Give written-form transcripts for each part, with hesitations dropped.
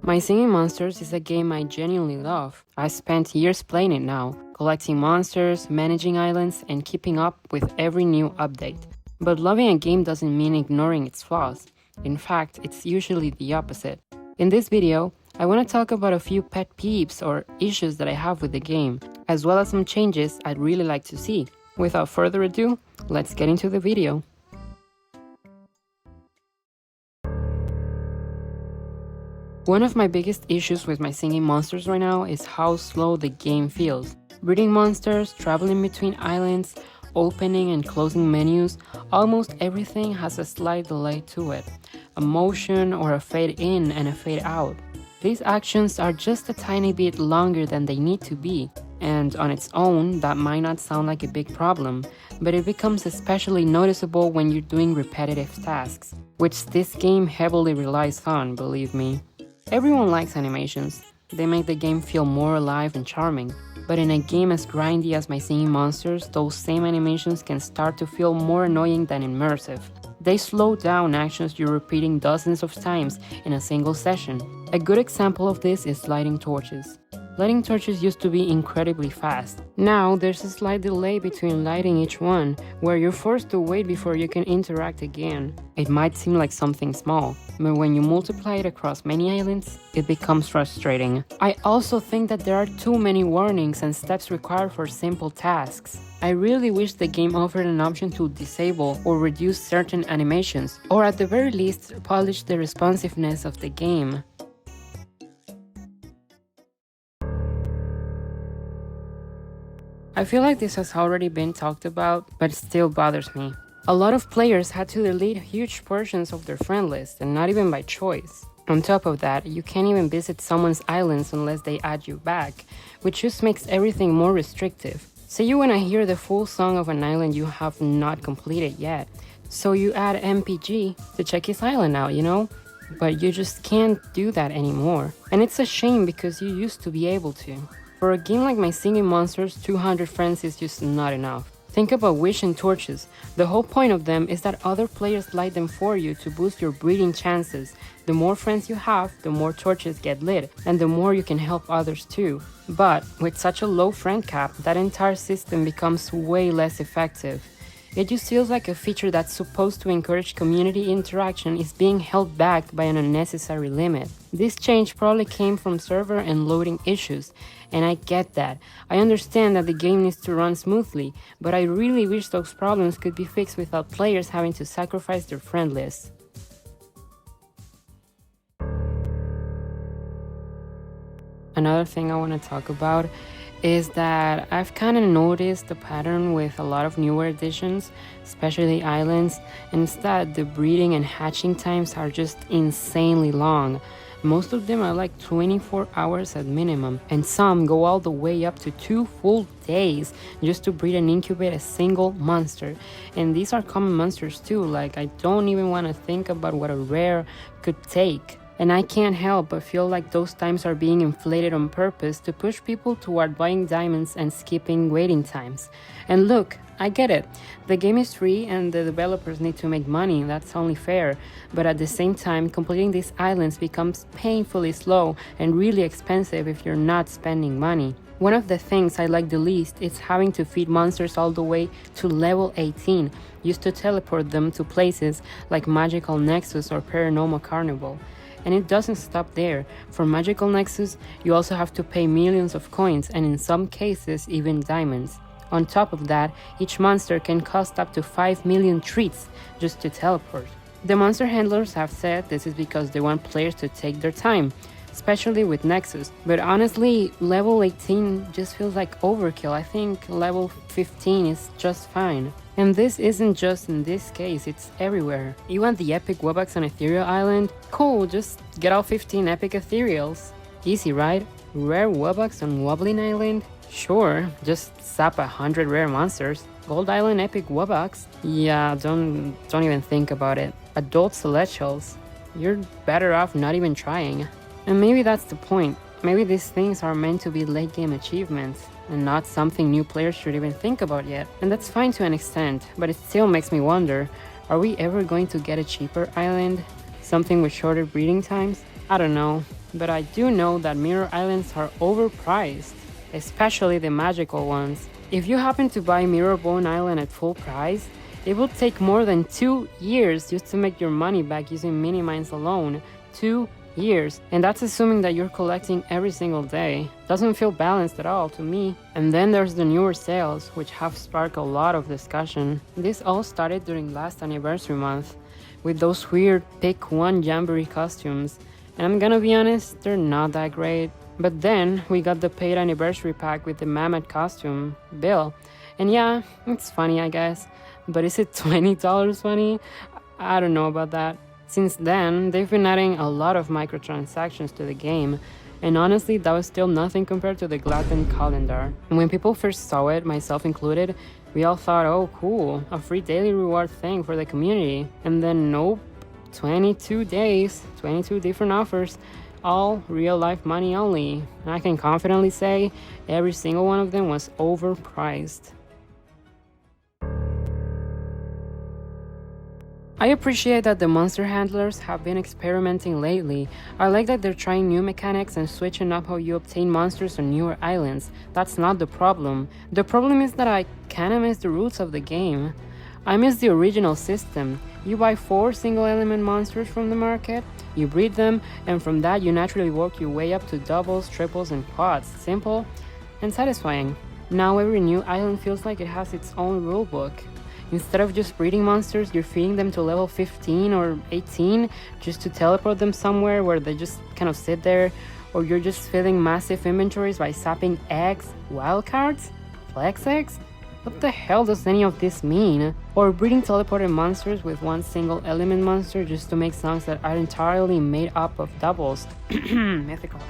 My Singing Monsters is a game I genuinely love. I've spent years playing it now, collecting monsters, managing islands, and keeping up with every new update. But loving a game doesn't mean ignoring its flaws. In fact, it's usually the opposite. In this video, I want to talk about a few pet peeves or issues that I have with the game, as well as some changes I'd really like to see. Without further ado, let's get into the video. One of my biggest issues with my Singing Monsters right now is how slow the game feels. Breeding monsters, traveling between islands, opening and closing menus, almost everything has a slight delay to it. A motion or a fade in and a fade out. These actions are just a tiny bit longer than they need to be, and on its own, that might not sound like a big problem, but it becomes especially noticeable when you're doing repetitive tasks, which this game heavily relies on, believe me. Everyone likes animations. They make the game feel more alive and charming. But in a game as grindy as my Singing Monsters, those same animations can start to feel more annoying than immersive. They slow down actions you're repeating dozens of times in a single session. A good example of this is lighting torches. Lighting torches used to be incredibly fast. Now, there's a slight delay between lighting each one, where you're forced to wait before you can interact again. It might seem like something small, but when you multiply it across many islands, it becomes frustrating. I also think that there are too many warnings and steps required for simple tasks. I really wish the game offered an option to disable or reduce certain animations, or at the very least, polish the responsiveness of the game. I feel like this has already been talked about, but it still bothers me. A lot of players had to delete huge portions of their friend list, and not even by choice. On top of that, you can't even visit someone's islands unless they add you back, which just makes everything more restrictive. Say you want to hear the full song of an island you have not completed yet, so you add MPG to check his island out, But you just can't do that anymore. And it's a shame because you used to be able to. For a game like my Singing Monsters, 200 friends is just not enough. Think about Wish and Torches. The whole point of them is that other players light them for you to boost your breeding chances. The more friends you have, the more torches get lit, and the more you can help others too. But with such a low friend cap, that entire system becomes way less effective. It just feels like a feature that's supposed to encourage community interaction is being held back by an unnecessary limit. This change probably came from server and loading issues, and I get that. I understand that the game needs to run smoothly, but I really wish those problems could be fixed without players having to sacrifice their friend list. Another thing I want to talk about is that I've kind of noticed the pattern with a lot of newer editions, especially islands, and it's that the breeding and hatching times are just insanely long. Most of them are like 24 hours at minimum, and some go all the way up to 2 full days just to breed and incubate a single monster. And these are common monsters too, like I don't even want to think about what a rare could take. And I can't help but feel like those times are being inflated on purpose to push people toward buying diamonds and skipping waiting times. And look, I get it. The game is free and the developers need to make money, that's only fair. But at the same time, completing these islands becomes painfully slow and really expensive if you're not spending money. One of the things I like the least is having to feed monsters all the way to level 18, used to teleport them to places like Magical Nexus or Paranormal Carnival. And it doesn't stop there. For Magical Nexus, you also have to pay millions of coins and in some cases even diamonds. On top of that, each monster can cost up to 5 million treats just to teleport. The monster handlers have said this is because they want players to take their time, especially with Nexus. But honestly, level 18 just feels like overkill. I think level 15 is just fine. And this isn't just in this case, it's everywhere. You want the epic Wobbucks on Ethereal Island? Cool, just get all 15 epic Ethereals. Easy, right? Rare Wobbucks on Wobbling Island? Sure, just zap 100 rare monsters. Gold Island epic Wobbucks? Yeah, don't even think about it. Adult Celestials? You're better off not even trying. And maybe that's the point. Maybe these things are meant to be late game achievements and not something new players should even think about yet. And that's fine to an extent, but it still makes me wonder, are we ever going to get a cheaper island? Something with shorter breeding times? I don't know, but I do know that mirror islands are overpriced, especially the magical ones. If you happen to buy Mirror Bone Island at full price, it will take more than 2 years just to make your money back using mini mines alone. 2 years. And that's assuming that you're collecting every single day. Doesn't feel balanced at all to me. And then there's the newer sales, which have sparked a lot of discussion. This all started during last anniversary month, with those weird pick one jamboree costumes. And I'm gonna be honest, they're not that great. But then we got the paid anniversary pack with the mammoth costume, Bill. And yeah, it's funny, I guess. But is it $20 funny? I don't know about that. Since then, they've been adding a lot of microtransactions to the game, and honestly, that was still nothing compared to the Glutton calendar. And when people first saw it, myself included, we all thought, oh cool, a free daily reward thing for the community. And then nope, 22 days, 22 different offers, all real life money only. And I can confidently say every single one of them was overpriced. I appreciate that the monster handlers have been experimenting lately. I like that they're trying new mechanics and switching up how you obtain monsters on newer islands. That's not the problem. The problem is that I kinda miss the roots of the game. I miss the original system. You buy 4 single element monsters from the market, you breed them, and from that you naturally work your way up to doubles, triples, and quads. Simple and satisfying. Now every new island feels like it has its own rulebook. Instead of just breeding monsters, you're feeding them to level 15 or 18 just to teleport them somewhere where they just kind of sit there, or you're just filling massive inventories by sapping eggs, wildcards, flex eggs? What the hell does any of this mean? Or breeding teleported monsters with one single element monster just to make songs that are entirely made up of doubles. Mythical.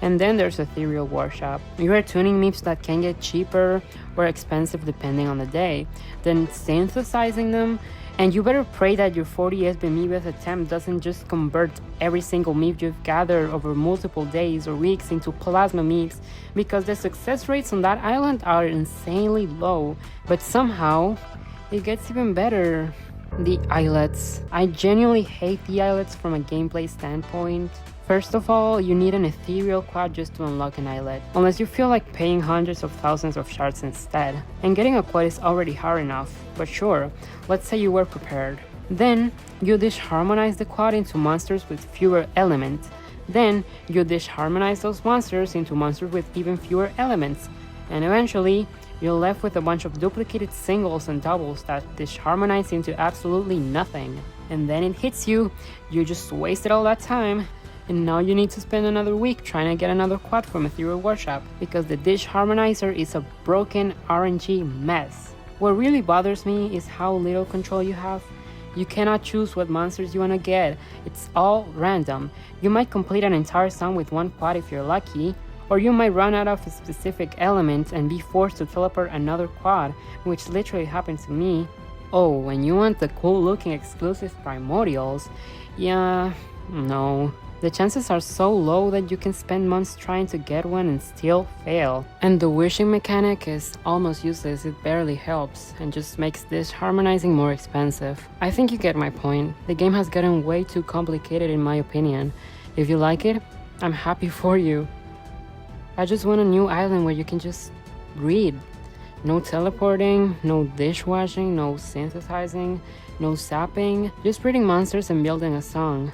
And then there's Ethereal Workshop. You are tuning meeps that can get cheaper or expensive depending on the day, then synthesizing them, and you better pray that your 40 SB attempt doesn't just convert every single meep you've gathered over multiple days or weeks into plasma meeps, because the success rates on that island are insanely low, but somehow it gets even better. The islets. I genuinely hate the islets from a gameplay standpoint. First of all, you need an ethereal quad just to unlock an islet, unless you feel like paying hundreds of thousands of shards instead. And getting a quad is already hard enough, but sure, let's say you were prepared. Then, you disharmonize the quad into monsters with fewer elements. Then, you disharmonize those monsters into monsters with even fewer elements. And eventually, you're left with a bunch of duplicated singles and doubles that disharmonize into absolutely nothing. And then it hits you, you just wasted all that time, and now you need to spend another week trying to get another quad from Ethereal Workshop because the Dish Harmonizer is a broken RNG mess. What really bothers me is how little control you have. You cannot choose what monsters you want to get, it's all random. You might complete an entire song with one quad if you're lucky, or you might run out of a specific element and be forced to teleport another quad, which literally happened to me. Oh, when you want the cool looking exclusive primordials, yeah, no. The chances are so low that you can spend months trying to get one and still fail. And the wishing mechanic is almost useless, it barely helps, and just makes this harmonizing more expensive. I think you get my point. The game has gotten way too complicated in my opinion. If you like it, I'm happy for you. I just want a new island where you can just read. No teleporting, no dishwashing, no synthesizing, no sapping, just breeding monsters and building a song.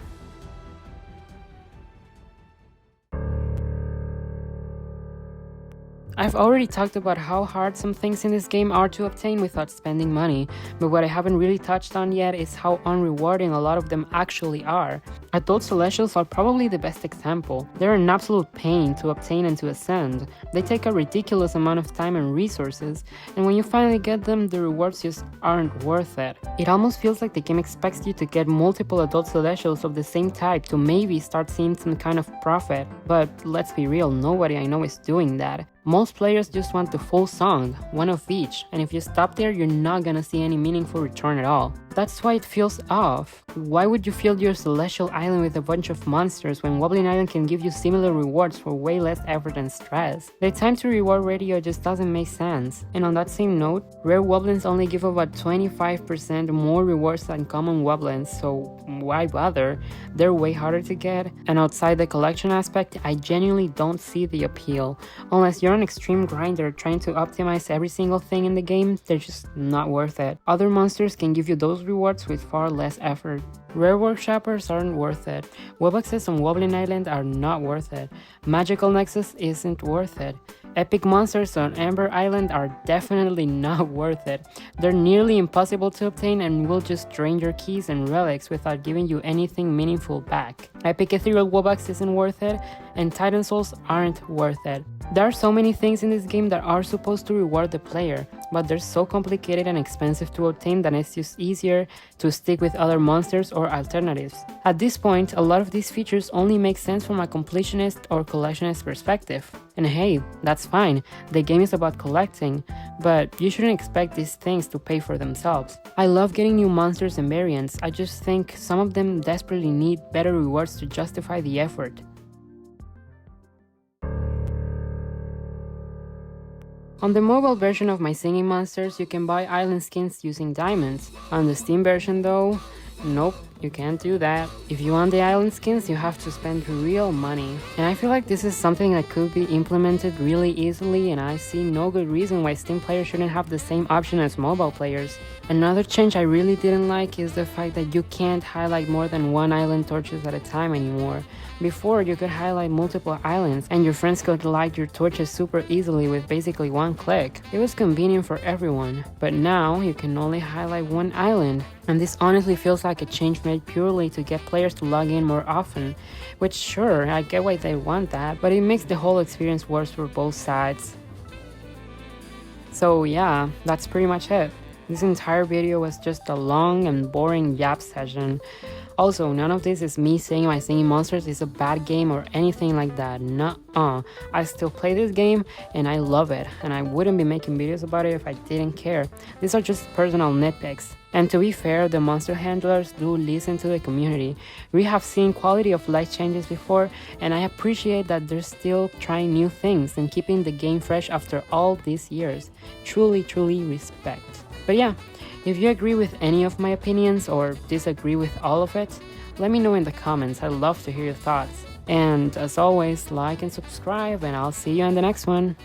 I've already talked about how hard some things in this game are to obtain without spending money, but what I haven't really touched on yet is how unrewarding a lot of them actually are. Adult Celestials are probably the best example. They're an absolute pain to obtain and to ascend. They take a ridiculous amount of time and resources, and when you finally get them, the rewards just aren't worth it. It almost feels like the game expects you to get multiple Adult Celestials of the same type to maybe start seeing some kind of profit, but let's be real, nobody I know is doing that. Most players just want the full song, one of each, and if you stop there, you're not gonna see any meaningful return at all. That's why it feels off. Why would you fill your celestial island with a bunch of monsters when Wobbling Island can give you similar rewards for way less effort and stress? The time to reward ratio just doesn't make sense. And on that same note, rare Wobblins only give about 25% more rewards than common Wobblins, so why bother? They're way harder to get, and outside the collection aspect, I genuinely don't see the appeal. Unless you're an extreme grinder trying to optimize every single thing in the game, they're just not worth it. Other monsters can give you those rewards with far less effort. Rare workshoppers aren't worth it. Web-access on Wobbling Island are not worth it. Magical Nexus isn't worth it. Epic monsters on Amber Island are definitely not worth it. They're nearly impossible to obtain and will just drain your keys and relics without giving you anything meaningful back. Epic Ethereal Wobax isn't worth it, and Titan Souls aren't worth it. There are so many things in this game that are supposed to reward the player, but they're so complicated and expensive to obtain that it's just easier to stick with other monsters or alternatives. At this point, a lot of these features only make sense from a completionist or collectionist perspective. And hey, that's fine, the game is about collecting, but you shouldn't expect these things to pay for themselves. I love getting new monsters and variants, I just think some of them desperately need better rewards to justify the effort. On the mobile version of My Singing Monsters, you can buy island skins using diamonds. On the Steam version though, nope, you can't do that. If you want the island skins, you have to spend real money. And I feel like this is something that could be implemented really easily, and I see no good reason why Steam players shouldn't have the same option as mobile players. Another change I really didn't like is the fact that you can't highlight more than one island torches at a time anymore. Before, you could highlight multiple islands and your friends could light your torches super easily with basically one click. It was convenient for everyone, but now you can only highlight one island. And this honestly feels like a change made purely to get players to log in more often, which sure, I get why they want that, but it makes the whole experience worse for both sides. So yeah, that's pretty much it. This entire video was just a long and boring yap session. Also, none of this is me saying My Singing Monsters is a bad game or anything like that. Nuh-uh. I still play this game and I love it, and I wouldn't be making videos about it if I didn't care. These are just personal nitpicks. And to be fair, the monster handlers do listen to the community. We have seen quality of life changes before, and I appreciate that they're still trying new things and keeping the game fresh after all these years. Truly, truly respect. But yeah, if you agree with any of my opinions or disagree with all of it, let me know in the comments. I'd love to hear your thoughts. And as always, like and subscribe, and I'll see you on the next one.